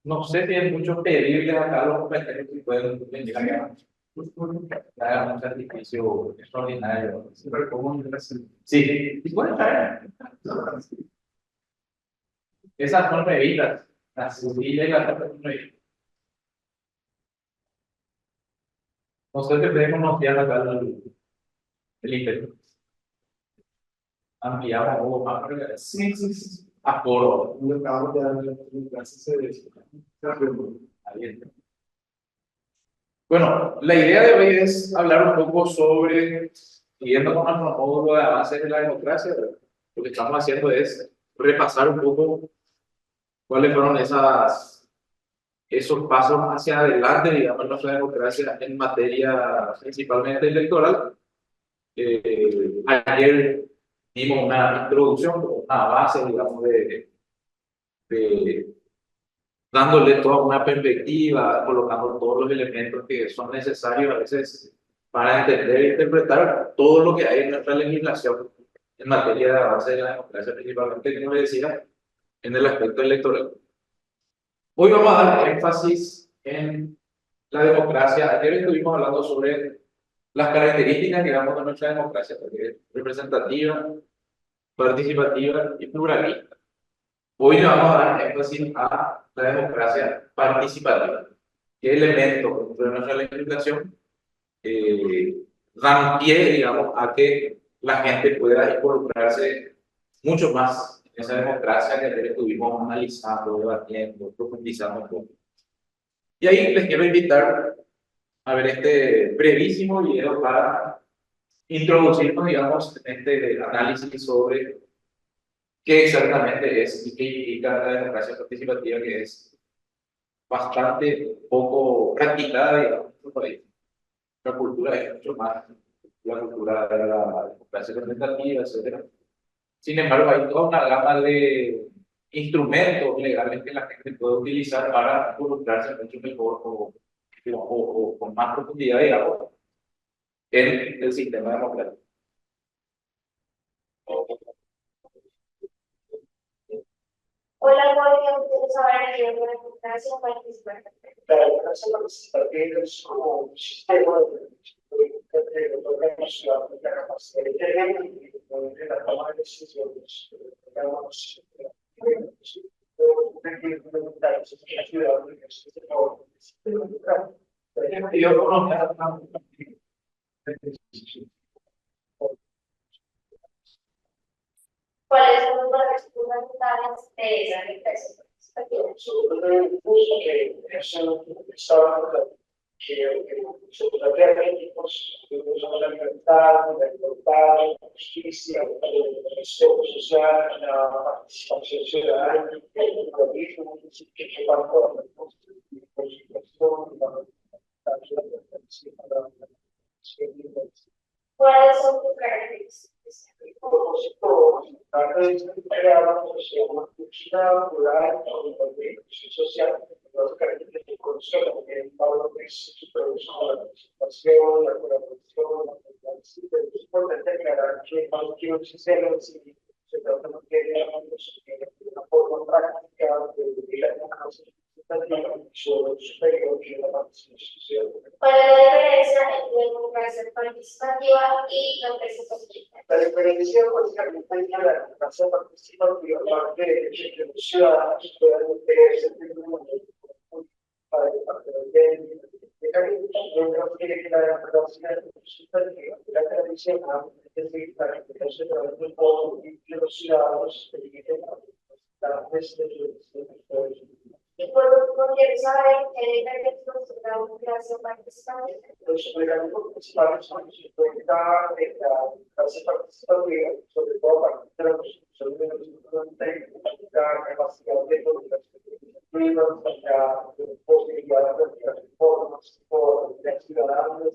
No sé si hay muchos pedirles acá a los compañeros que pueden venir acá. Hagan un sacrificio extraordinario. Súper común. Sí, y pueden traer. Esas son bebidas. Las semillas y las otras son bebidas. Nosotros tenemos unos días acá el imperio. Ampliamos un poco más. Sí, sí, sí. Aforo. Un mercado de clases de ahí está. Bueno, la idea de hoy es hablar un poco sobre, siguiendo con nuestro módulo de avances de la democracia, lo que estamos haciendo es repasar un poco cuáles fueron esos pasos hacia adelante, digamos, en nuestra democracia en materia principalmente electoral. Ayer dimos una introducción, una base, digamos, de dándole toda una perspectiva, colocando todos los elementos que son necesarios a veces para entender e interpretar todo lo que hay en nuestra legislación en materia de avance de la democracia, principalmente, como le decía, en el aspecto electoral. Hoy vamos a dar énfasis en la democracia. Ayer estuvimos hablando sobre las características, digamos, de nuestra democracia, porque es representativa, participativa y pluralista. Hoy le vamos a dar énfasis a la democracia participativa. ¿Qué elementos de nuestra legislación dan pie, digamos, a que la gente pueda involucrarse mucho más en esa democracia que ayer estuvimos analizando, debatiendo, profundizando un poco? Y ahí les quiero invitar a ver este brevísimo video para introducirnos, digamos, en este análisis sobre qué exactamente es y qué implica la democracia participativa, que es bastante poco practicada, digamos, en nuestro país. La cultura es mucho más la cultura de la democracia representativa, etcétera. Sin embargo, hay toda una gama de instrumentos legales que la gente puede utilizar para involucrarse mucho mejor o con más profundidad, digamos, en el sistema democrático. Hola, Gloria, quiero saber qué es la democracia participativa. La democracia participativa es como un sistema de órganos ciudadanos la capacidad de tener y la toma de decisiones. Digamos, yo conozco ¿cuáles son los valores fundamentales de esa democracia participativa? La libertad, la igualdad, la justicia, el respeto social, la participación ciudadana, el pluralismo, que van por la constitución, ¿cuáles son tus características? Crear una sociedad más justa, plural, social, las características de corrupción, el valor de supervisión, la participación, la colaboración, la participación. Es importante aclarar que un sistema se trata de una forma práctica de la democracia superior que la participación social. ¿Cuál es la diferencia entre democracia participativa y la representativa? La diferencia básicamente es que la democracia participativa parte de que los ciudadanos puedan meterse en un momento para el papel de mientras que la democracia participativa, la tradicional, es decir, la democracia través del voto y que los ciudadanos eligen la y por último, quiero saber qué efectos de la democracia participativa. Los mecanismos principales son los que cuenta la democracia participativa, sobre todo a partir de la construcción de los la capacidad de la posibilidad de las reformas por los ciudadanos,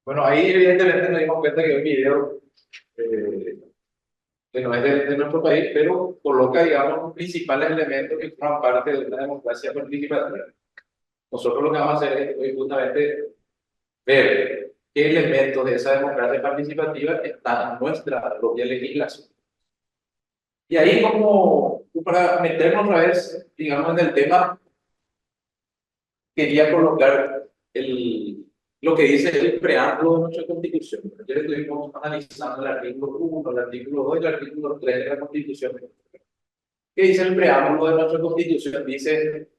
Bueno, ahí evidentemente nos dimos cuenta que un video eh, que no es de nuestro país, pero coloca, digamos, los principales elementos que forman parte de una democracia participativa. Nosotros lo que vamos a hacer es hoy justamente ver qué elementos de esa democracia participativa están en nuestra propia legislación. Y ahí como para meternos otra vez, digamos, en el tema, quería colocar lo que dice el preámbulo de nuestra Constitución. Ayer estuvimos analizando el artículo 1, el artículo 2 y el artículo 3 de la Constitución. ¿Qué dice el preámbulo de nuestra Constitución? Dice,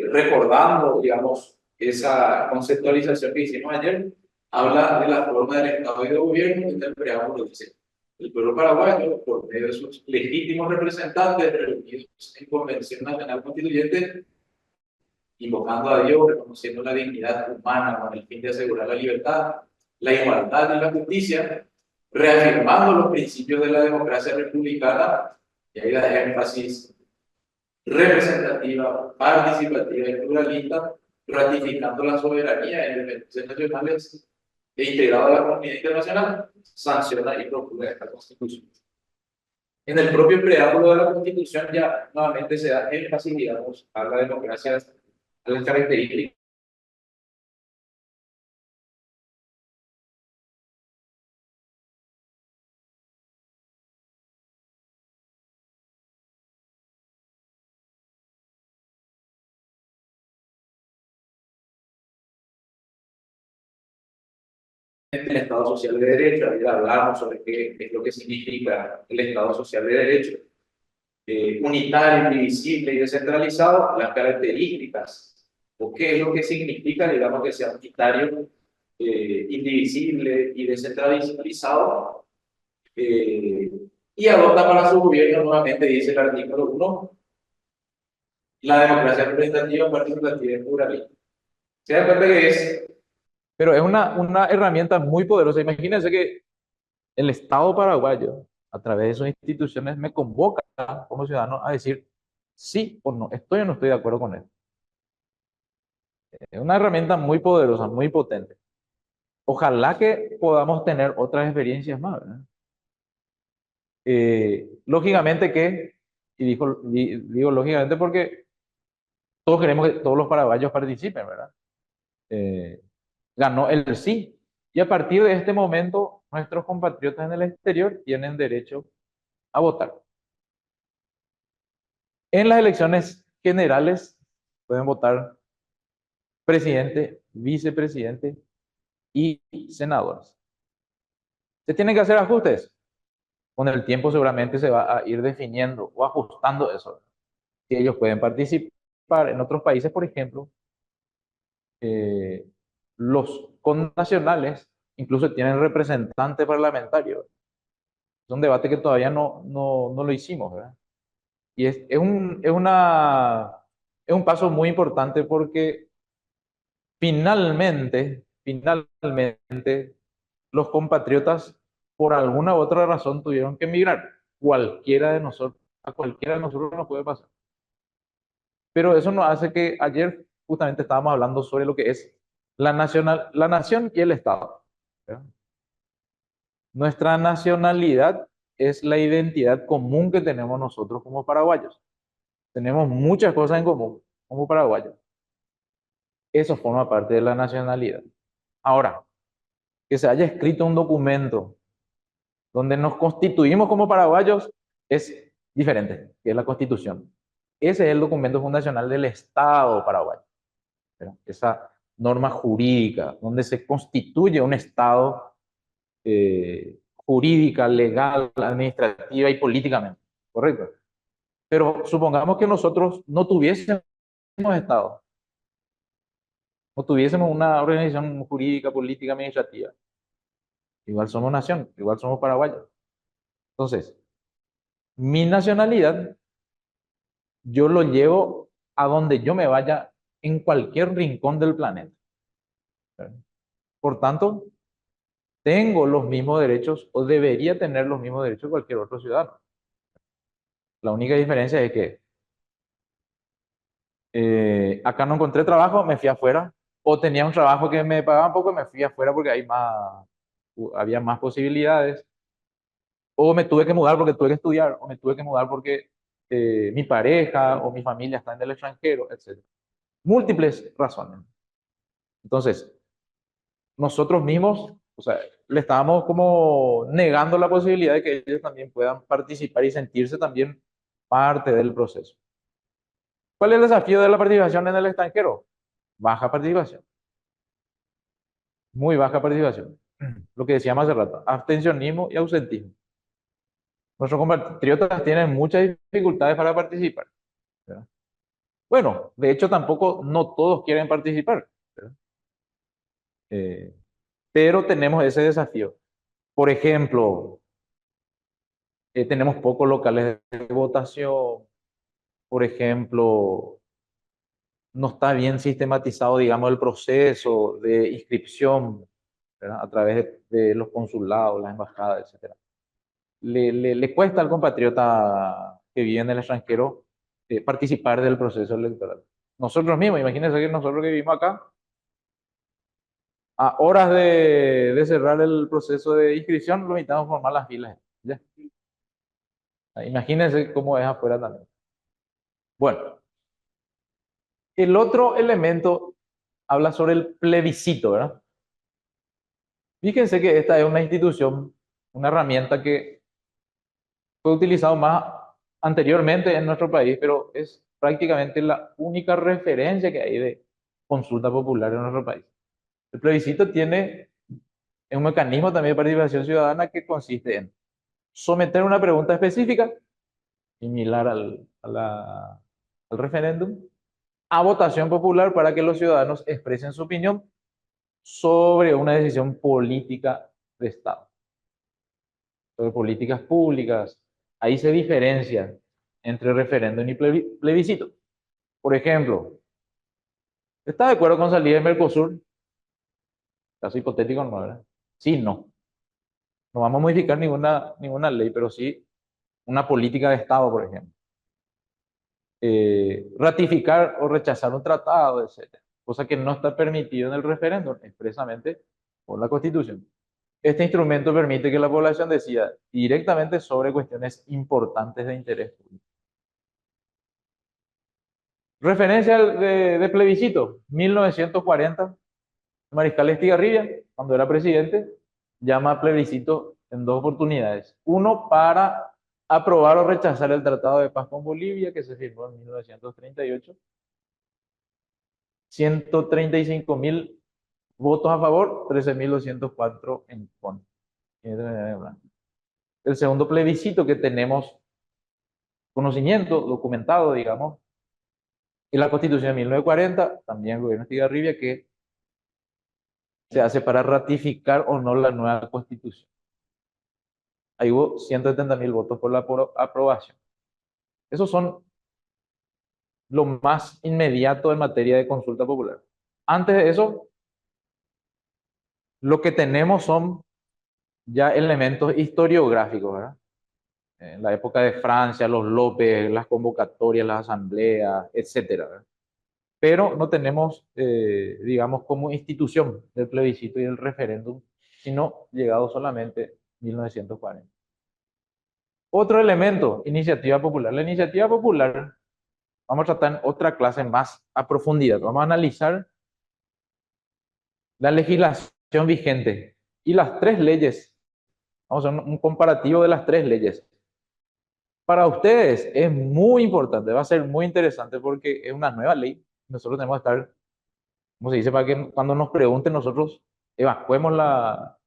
recordando, digamos, esa conceptualización que hicimos ayer, habla de la forma del Estado y de gobierno, y el preámbulo dice, el pueblo paraguayo, por medio de sus legítimos representantes reunidos en Convención Nacional Constituyente, invocando a Dios, reconociendo la dignidad humana con el fin de asegurar la libertad, la igualdad y la justicia, reafirmando los principios de la democracia republicana, y ahí da énfasis representativa, participativa y pluralista, ratificando la soberanía y independencia nacionales e integrado a la comunidad internacional, sanciona y procura esta Constitución. En el propio preámbulo de la Constitución ya nuevamente se da énfasis, digamos, a la democracia, a las características del Estado Social de Derecho. Ayer hablamos sobre qué es lo que significa el Estado Social de Derecho. Unitario, indivisible y descentralizado, las características, o qué es lo que significa, digamos, que sea unitario, indivisible y descentralizado, eh, y adopta para su gobierno, nuevamente dice el artículo 1, la democracia representativa, participativa y pluralista. Se da cuenta que es... Pero es una herramienta muy poderosa. Imagínense que el Estado paraguayo, a través de sus instituciones, me convoca como ciudadano a decir sí o no, estoy o no estoy de acuerdo con él. Es una herramienta muy poderosa, muy potente. Ojalá que podamos tener otras experiencias más, ¿verdad? Lógicamente que, digo lógicamente porque todos queremos que todos los paraguayos participen, ¿verdad? Eh, Ganó el sí. Y a partir de este momento, nuestros compatriotas en el exterior tienen derecho a votar. En las elecciones generales pueden votar presidente, vicepresidente y senadores. Se tienen que hacer ajustes. Con el tiempo seguramente se va a ir definiendo o ajustando eso. Si ellos pueden participar en otros países, por ejemplo, eh, los connacionales incluso tienen representante parlamentario. Es un debate que todavía no lo hicimos, ¿verdad? Y es un paso muy importante porque finalmente, los compatriotas, por alguna u otra razón, tuvieron que emigrar. Cualquiera de nosotros, a cualquiera de nosotros nos puede pasar. Pero eso nos hace que ayer justamente estábamos hablando sobre lo que es la nación y el Estado, ¿verdad? Nuestra nacionalidad es la identidad común que tenemos nosotros como paraguayos. Tenemos muchas cosas en común como paraguayos. Eso forma parte de la nacionalidad. Ahora, que se haya escrito un documento donde nos constituimos como paraguayos es diferente, que es la Constitución. Ese es el documento fundacional del Estado paraguayo, ¿verdad? Esa norma jurídica donde se constituye un Estado jurídica, legal, administrativa y políticamente, ¿correcto? Pero supongamos que nosotros no tuviésemos Estado, no tuviésemos una organización jurídica, política, administrativa. Igual somos nación, igual somos paraguayos. Entonces, mi nacionalidad yo lo llevo a donde yo me vaya en cualquier rincón del planeta, ¿verdad? Por tanto, tengo los mismos derechos o debería tener los mismos derechos que cualquier otro ciudadano. La única diferencia es que acá no encontré trabajo, me fui afuera o tenía un trabajo que me pagaban poco y me fui afuera porque había más posibilidades, o me tuve que mudar porque tuve que estudiar, o me tuve que mudar porque mi pareja o mi familia está en el extranjero, etc. Múltiples razones. Entonces, nosotros mismos, o sea, le estábamos como negando la posibilidad de que ellos también puedan participar y sentirse también parte del proceso. ¿Cuál es el desafío de la participación en el extranjero? Baja participación, muy baja participación. Lo que decíamos hace rato, abstencionismo y ausentismo. Nuestros compatriotas tienen muchas dificultades para participar, ¿verdad? Bueno, de hecho tampoco no todos quieren participar, ¿verdad? Eh, pero tenemos ese desafío. Por ejemplo, tenemos pocos locales de votación. Por ejemplo, no está bien sistematizado, digamos, el proceso de inscripción, ¿verdad? A través de los consulados, las embajadas, etcétera. Le cuesta al compatriota que vive en el extranjero participar del proceso electoral. Nosotros mismos, imagínense que nosotros que vivimos acá, a horas de cerrar el proceso de inscripción, lo invitamos a formar las filas. ¿Ya? Imagínense cómo es afuera también. Bueno, el otro elemento habla sobre el plebiscito, ¿verdad? Fíjense que esta es una institución, una herramienta que fue utilizado más anteriormente en nuestro país, pero es prácticamente la única referencia que hay de consulta popular en nuestro país. El plebiscito tiene un mecanismo también de participación ciudadana que consiste en someter una pregunta específica, similar al referéndum, a votación popular para que los ciudadanos expresen su opinión sobre una decisión política de Estado, sobre políticas públicas. Ahí se diferencia entre referéndum y plebiscito. Por ejemplo, ¿está de acuerdo con salir de Mercosur? Caso hipotético, no, ¿verdad? Sí, no. No vamos a modificar ninguna ley, pero sí una política de Estado, por ejemplo. Ratificar o rechazar un tratado, etcétera. Cosa que no está permitido en el referéndum, expresamente por la Constitución. Este instrumento permite que la población decida directamente sobre cuestiones importantes de interés público. Referencia de plebiscito, 1940, Mariscal Estigarribia, cuando era presidente, llama a plebiscito en dos oportunidades. Uno, para aprobar o rechazar el Tratado de Paz con Bolivia, que se firmó en 1938. 135.000 votos a favor, 13.204 en contra. El segundo plebiscito que tenemos conocimiento, documentado, digamos, es la Constitución de 1940, también el gobierno de Estigarribia, que se hace para ratificar o no la nueva Constitución. Ahí hubo 170.000 votos por la aprobación. Esos son lo más inmediato en materia de consulta popular. Antes de eso, lo que tenemos son ya elementos historiográficos, ¿verdad? En la época de Francia, los López, las convocatorias, las asambleas, etcétera, ¿verdad? Pero no tenemos, digamos, como institución del plebiscito y del referéndum, sino llegado solamente a 1940. Otro elemento, iniciativa popular. La iniciativa popular, vamos a tratar en otra clase más a profundidad. Vamos a analizar la legislación vigente y las tres leyes. Vamos a hacer un comparativo de las tres leyes. Para ustedes es muy importante, va a ser muy interesante porque es una nueva ley. Nosotros tenemos que estar, como se dice, para que cuando nos pregunten nosotros evacuemos la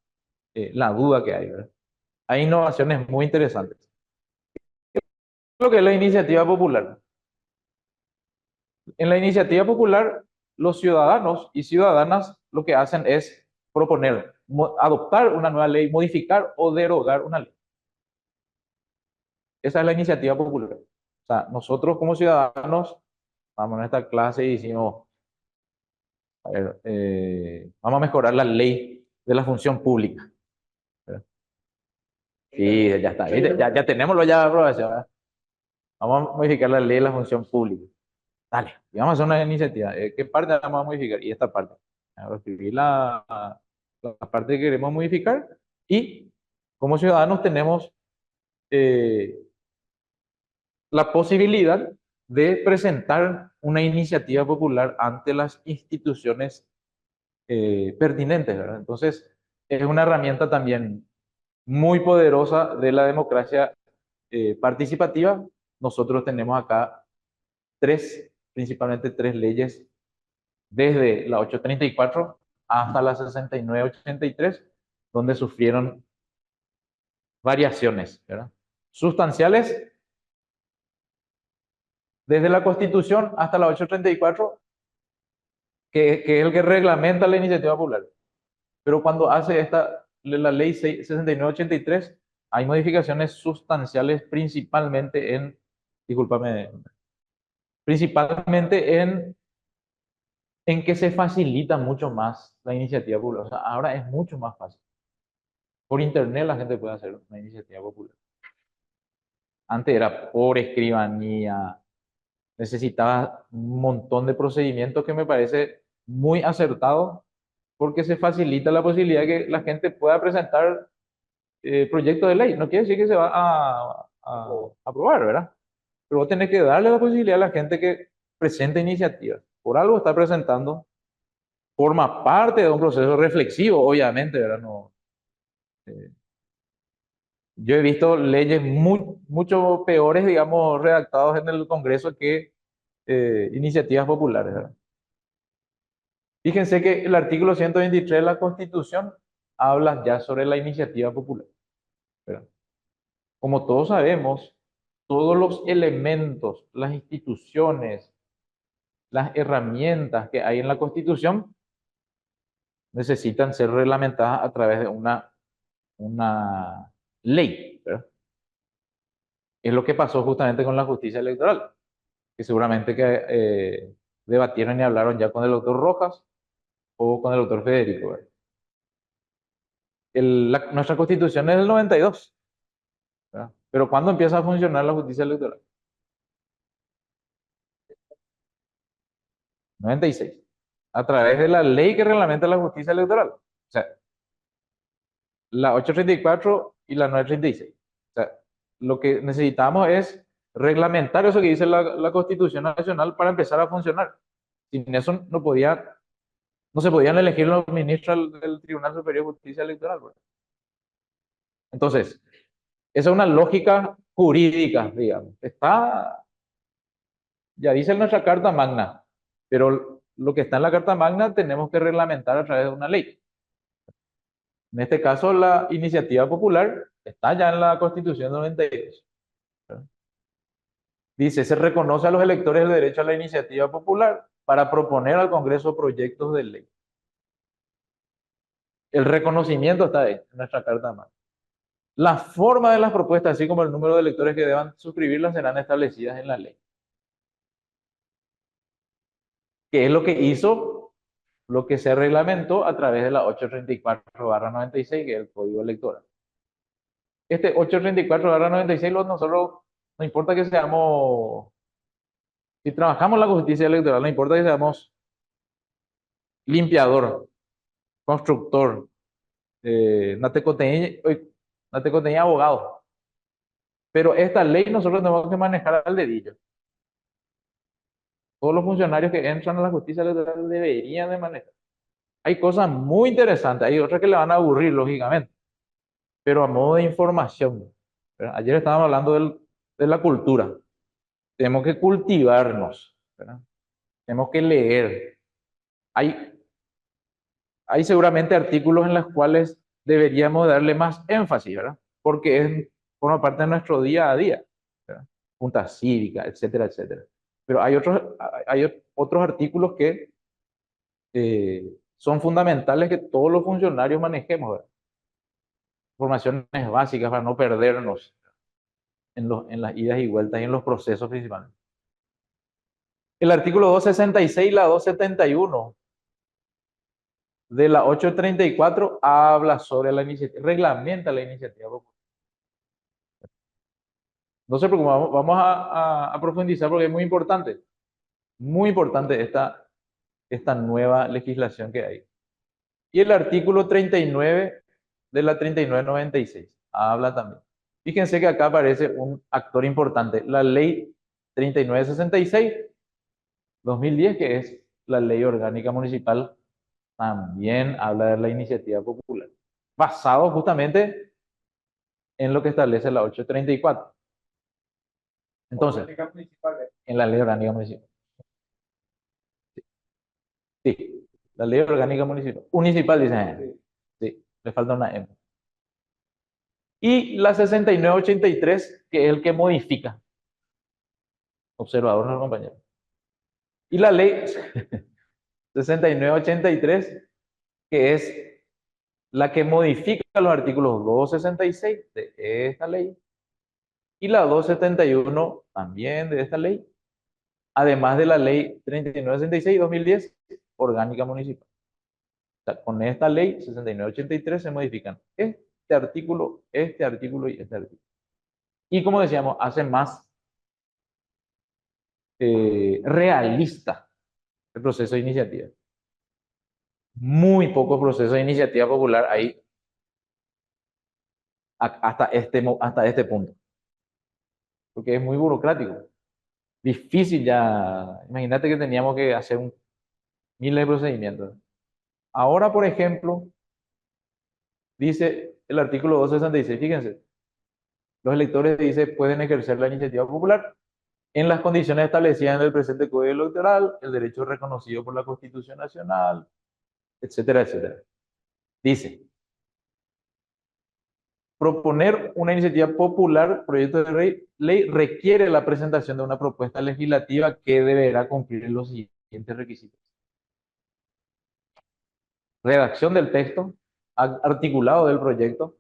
duda que hay, ¿verdad? Hay innovaciones muy interesantes. Lo que es la iniciativa popular. En la iniciativa popular, los ciudadanos y ciudadanas lo que hacen es proponer, adoptar una nueva ley, modificar o derogar una ley. Esa es la iniciativa popular. O sea, nosotros como ciudadanos vamos a esta clase y decimos, a ver, vamos a mejorar la ley de la función pública. ¿Verdad? Sí, ya está. ¿Viste? Ya tenemos ya la aprobación, ¿verdad? Vamos a modificar la ley de la función pública. Dale, y vamos a hacer una iniciativa. ¿Qué parte vamos a modificar? Y esta parte. Ahora escribí la parte que queremos modificar y como ciudadanos tenemos eh, la posibilidad de presentar una iniciativa popular ante las instituciones pertinentes, ¿verdad? Entonces, es una herramienta también muy poderosa de la democracia participativa. Nosotros tenemos acá principalmente tres leyes, desde la 834 hasta la 6983, donde sufrieron variaciones, ¿verdad? Sustanciales, desde la Constitución hasta la 834, que es el que reglamenta la iniciativa popular. Pero cuando hace la ley 6983, hay modificaciones sustanciales discúlpame, principalmente en que se facilita mucho más la iniciativa popular. O sea, ahora es mucho más fácil. Por internet la gente puede hacer una iniciativa popular. Antes era por escribanía, necesitaba un montón de procedimientos que me parece muy acertado porque se facilita la posibilidad de que la gente pueda presentar proyectos de ley. No quiere decir que se va a aprobar, ¿verdad? Pero vos tenés que darle la posibilidad a la gente que presente iniciativas. Por algo está presentando, forma parte de un proceso reflexivo, obviamente, ¿verdad? No, eh, yo he visto leyes mucho peores, digamos, redactadas en el Congreso que iniciativas populares, ¿verdad? Fíjense que el artículo 123 de la Constitución habla ya sobre la iniciativa popular, ¿verdad? Como todos sabemos, todos los elementos, las instituciones, las herramientas que hay en la Constitución necesitan ser reglamentadas a través de una ley, ¿verdad? Es lo que pasó justamente con la justicia electoral, que seguramente que debatieron y hablaron ya con el doctor Rojas o con el doctor Federico, ¿verdad? Nuestra Constitución es del 92, ¿verdad? Pero ¿cuándo empieza a funcionar la justicia electoral? 96. A través de la ley que reglamenta la justicia electoral. O sea, la 834 y la 936. O sea, lo que necesitamos es reglamentar eso que dice la Constitución Nacional para empezar a funcionar. Sin eso no se podían elegir los ministros del Tribunal Superior de Justicia Electoral, ¿verdad? Entonces, esa es una lógica jurídica, digamos. Ya dice en nuestra Carta Magna, pero lo que está en la Carta Magna tenemos que reglamentar a través de una ley. En este caso, la iniciativa popular está ya en la Constitución 92. ¿Verdad? Dice, se reconoce a los electores el derecho a la iniciativa popular para proponer al Congreso proyectos de ley. El reconocimiento está ahí, en nuestra Carta Magna. La forma de las propuestas, así como el número de electores que deban suscribirlas, serán establecidas en la ley. ¿Qué es lo que hizo? Lo que se reglamentó a través de la 834/96, que es el Código Electoral. Este 834/96, nosotros, no importa que seamos, si trabajamos la justicia electoral, no importa que seamos limpiador, constructor, natecoteñi abogado. Pero esta ley nosotros tenemos que manejar al dedillo. Todos los funcionarios que entran a la justicia electoral deberían de manejar. Hay cosas muy interesantes, hay otras que le van a aburrir, lógicamente, pero a modo de información. ¿Verdad? Ayer estábamos hablando de la cultura. Tenemos que cultivarnos, ¿verdad? Tenemos que leer. Hay, hay seguramente artículos en los cuales deberíamos darle más énfasis, ¿verdad? Porque forma parte de nuestro día a día, ¿verdad? Junta cívica, etcétera, etcétera. Pero hay otros artículos que son fundamentales que todos los funcionarios manejemos, ¿verdad? Informaciones básicas para no perdernos en las idas y vueltas y en los procesos principalmente. El artículo 266 y la 271 de la 834 habla sobre la iniciativa, reglamenta la iniciativa popular. No se preocupen, vamos a profundizar porque es muy importante esta nueva legislación que hay. Y el artículo 39 de la 3996 habla también. Fíjense que acá aparece un actor importante, la ley 3966 2010, que es la ley orgánica municipal, también habla de la iniciativa popular, basado justamente en lo que establece la 834. Entonces, en la ley orgánica municipal. Sí, la ley orgánica municipal. Municipal, dicen. Sí, le falta una M. Y la 6983, que es el que modifica. Observador, no compañero. Y la ley 6983, que es la que modifica los artículos 266 de esta ley y la 271 también de esta ley, además de la ley 3966-2010, orgánica municipal. O sea, con esta ley 6983 se modifican este artículo y este artículo. Y como decíamos, hace más realista el proceso de iniciativa. Muy poco proceso de iniciativa popular hay hasta este punto, porque es muy burocrático. Difícil ya, imagínate que teníamos que hacer miles de procedimientos. Ahora, por ejemplo, dice el artículo 266, fíjense, los electores, dice, pueden ejercer la iniciativa popular en las condiciones establecidas en el presente Código Electoral, el derecho reconocido por la Constitución Nacional, etcétera, etcétera. Dice, proponer una iniciativa popular, proyecto de ley, requiere la presentación de una propuesta legislativa que deberá cumplir los siguientes requisitos. Redacción del texto, articulado del proyecto,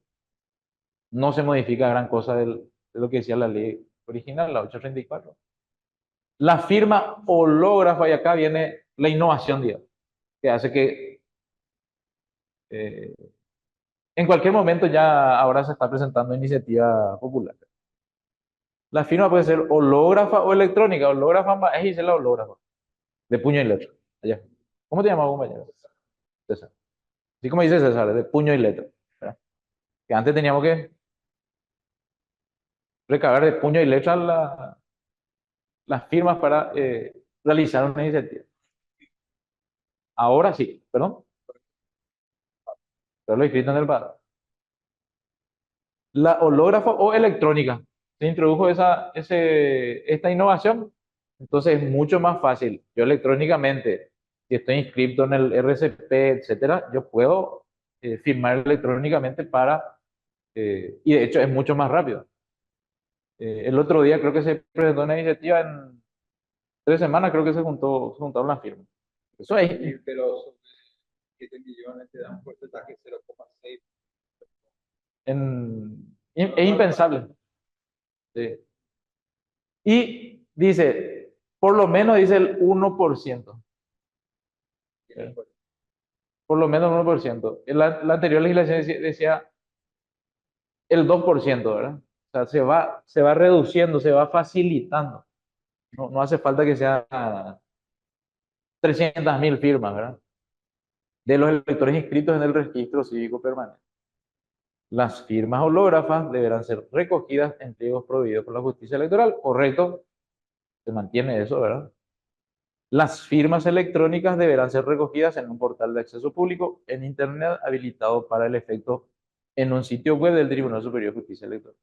no se modifica gran cosa de lo que decía la ley original, la 834. La firma hológrafa, y acá viene la innovación, digamos, que hace que eh, en cualquier momento ya ahora se está presentando iniciativa popular. La firma puede ser hológrafa o electrónica. Hológrafa es la hológrafa, de puño y letra. Allá. ¿Cómo te llamas, compañero? César. Así como dice César, de puño y letra. ¿Verdad? Que antes teníamos que recabar de puño y letra las firmas para realizar una iniciativa. Ahora sí, perdón, pero lo escrito en el padrón. La hológrafa o electrónica. Se introdujo esta innovación, entonces es mucho más fácil. Yo electrónicamente, si estoy inscrito en el RCP, etcétera, yo puedo firmar electrónicamente y de hecho es mucho más rápido. El otro día creo que se presentó una iniciativa en 3 semanas, creo que se juntaron las firmas. Eso es. De los 7 millones te dan un porcentaje 0,6. Es impensable. Sí. Y dice, por lo menos dice el 1%. Por lo menos el 1%. La anterior legislación decía el 2%, ¿verdad? O sea, se va reduciendo, se va facilitando. No hace falta que sea 300.000 firmas, ¿verdad? De los electores inscritos en el registro cívico permanente. Las firmas hológrafas deberán ser recogidas en pliegos prohibidos por la justicia electoral. Correcto, se mantiene eso, ¿verdad? Las firmas electrónicas deberán ser recogidas en un portal de acceso público en Internet habilitado para el efecto en un sitio web del Tribunal Superior de Justicia Electoral.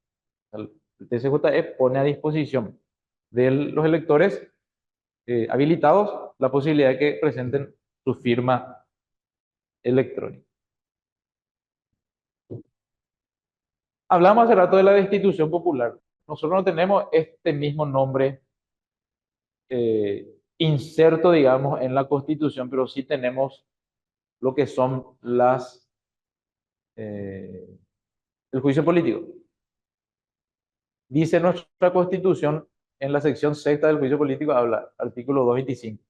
El TCJE pone a disposición de los electores habilitados la posibilidad de que presenten su firma electrónica. Hablamos hace rato de la destitución popular. Nosotros no tenemos este mismo nombre inserto, digamos, en la Constitución, pero sí tenemos lo que son el juicio político. Dice nuestra Constitución, en la sección sexta del juicio político, habla, artículo 225.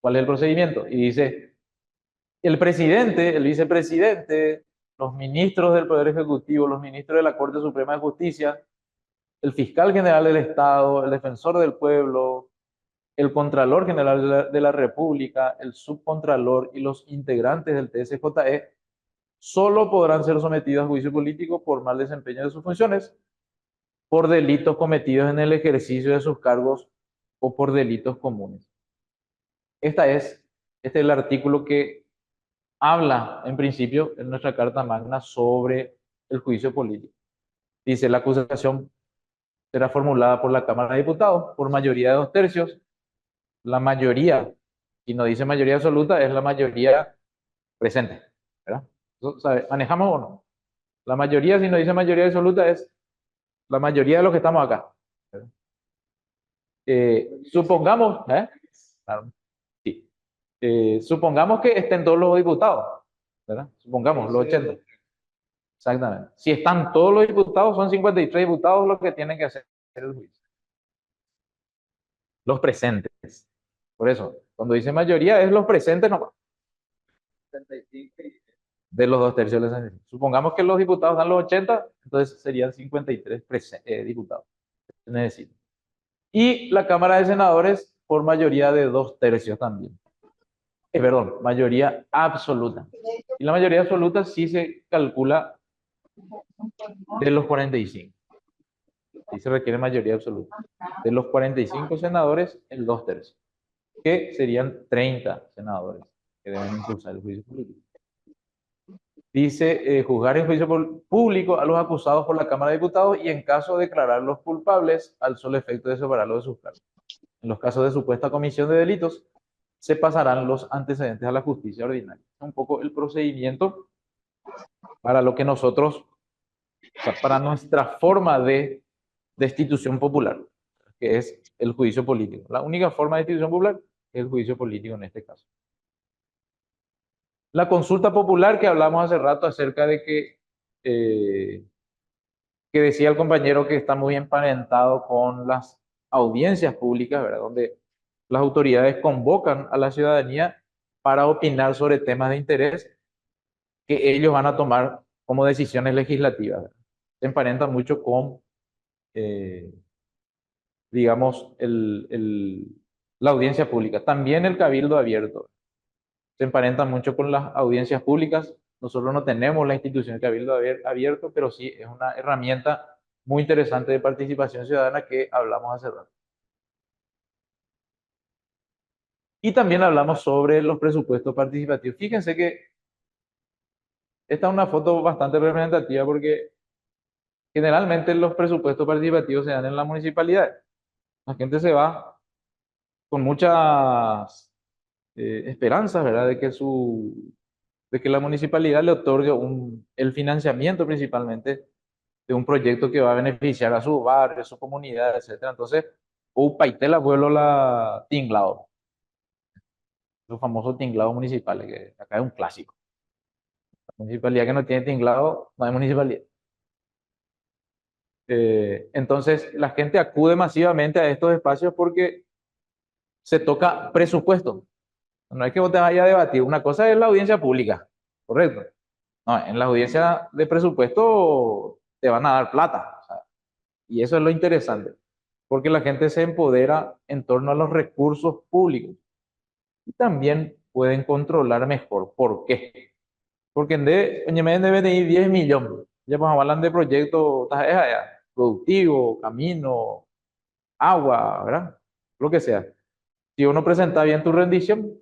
¿Cuál es el procedimiento? Y dice, el presidente, el vicepresidente, los ministros del Poder Ejecutivo, los ministros de la Corte Suprema de Justicia, el fiscal general del Estado, el defensor del pueblo, el Contralor General de la República, el Subcontralor y los integrantes del TSJE solo podrán ser sometidos a juicio político por mal desempeño de sus funciones, por delitos cometidos en el ejercicio de sus cargos o por delitos comunes. Este es el artículo que habla, en principio, en nuestra Carta Magna sobre el juicio político. Dice, la acusación será formulada por la Cámara de Diputados por mayoría de 2/3. La mayoría, y no dice mayoría absoluta, es la mayoría presente, ¿verdad? ¿Manejamos o no? La mayoría, si no dice mayoría absoluta, es la mayoría de los que estamos acá. Supongamos, claro, sí. Supongamos que estén todos los diputados, ¿verdad? Supongamos, los 80. Exactamente. Si están todos los diputados, son 53 diputados los que tienen que hacer el juicio. Los presentes. Por eso, cuando dice mayoría, es los presentes nomás. 75 y De los 2/3 de la Asamblea. Supongamos que los diputados dan los 80, entonces serían 53 diputados. Se necesita. Y la Cámara de Senadores por mayoría de 2/3 también. Perdón, mayoría absoluta. Y la mayoría absoluta sí se calcula de los 45. Sí se requiere mayoría absoluta. De los 45 senadores, el 2/3. Que serían 30 senadores que deben impulsar el juicio político. Dice, juzgar en juicio público a los acusados por la Cámara de Diputados y en caso de declararlos culpables al solo efecto de separarlos de sus cargos. En los casos de supuesta comisión de delitos, se pasarán los antecedentes a la justicia ordinaria. Un poco el procedimiento para lo que nosotros, o sea, para nuestra forma de destitución popular, que es el juicio político. La única forma de destitución popular es el juicio político en este caso. La consulta popular que hablamos hace rato acerca de que decía el compañero que está muy emparentado con las audiencias públicas, ¿verdad? Donde las autoridades convocan a la ciudadanía para opinar sobre temas de interés que ellos van a tomar como decisiones legislativas, ¿verdad? Se emparenta mucho con, eh, digamos, la audiencia pública. También el cabildo abierto se emparenta mucho con las audiencias públicas. Nosotros no tenemos la institución de cabildo abierto, pero sí es una herramienta muy interesante de participación ciudadana que hablamos hace rato. Y también hablamos sobre los presupuestos participativos. Fíjense que esta es una foto bastante representativa porque generalmente los presupuestos participativos se dan en la municipalidad. La gente se va con muchas esperanzas, ¿verdad? De que la municipalidad le otorgue el financiamiento principalmente de un proyecto que va a beneficiar a su barrio, a su comunidad, etcétera. Entonces, Paitela vuelo la tinglado, los famosos tinglados municipales, que acá es un clásico. La municipalidad que no tiene tinglado, no hay municipalidad. Entonces, la gente acude masivamente a estos espacios porque se toca presupuesto. No es que vos te vayas a debatir. Una cosa es la audiencia pública, ¿correcto? No, en la audiencia de presupuesto te van a dar plata. O sea, y eso es lo interesante, porque la gente se empodera en torno a los recursos públicos y también pueden controlar mejor. ¿Por qué? Porque en vez de venir 10 millones, ya pues hablan de proyectos productivos, camino, agua, ¿verdad? Lo que sea. Si uno presenta bien tu rendición,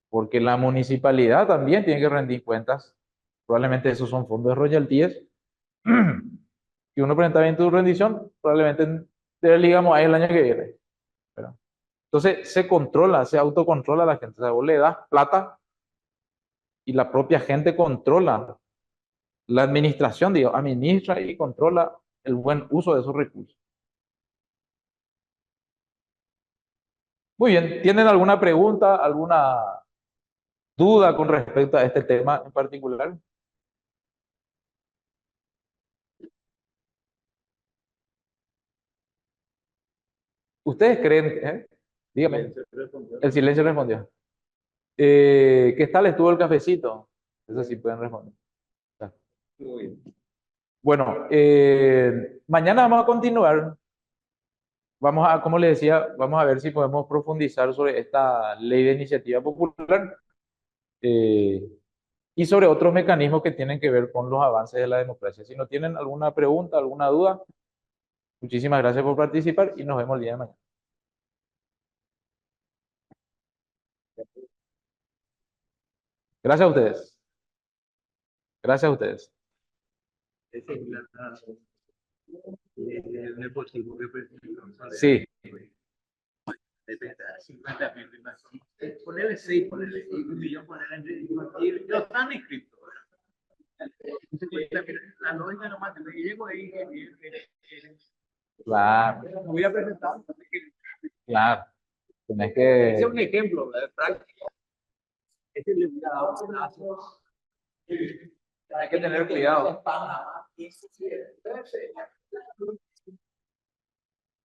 porque la municipalidad también tiene que rendir cuentas, probablemente esos son fondos de royalties. Si uno presenta bien tu rendición, probablemente te digamos ahí el año que viene, ¿verdad? Entonces se controla, se autocontrola la gente. O sea, vos le das plata y la propia gente controla. La administración, digo, administra y controla el buen uso de esos recursos. Muy bien, ¿tienen alguna pregunta, alguna duda con respecto a este tema en particular? ¿Ustedes creen que, dígame, el silencio respondió. ¿Qué tal estuvo el cafecito? Eso sí pueden responder. muy bien. Bueno, mañana vamos a continuar. Vamos a, como les decía, vamos a ver si podemos profundizar sobre esta ley de iniciativa popular. Eh, y sobre otros mecanismos que tienen que ver con los avances de la democracia. Si no tienen alguna pregunta, alguna duda, muchísimas gracias por participar y nos vemos el día de mañana. Gracias a ustedes. Gracias a ustedes. Sí, Ponele 6, ponele 1.000.000, ponele no están inscritos. La lógica nomás que llego ahí, claro, voy a presentar. claro. Tenés Ese es que... un ejemplo de práctica. Este le hubiera dado un plazo. Hay que tener cuidado.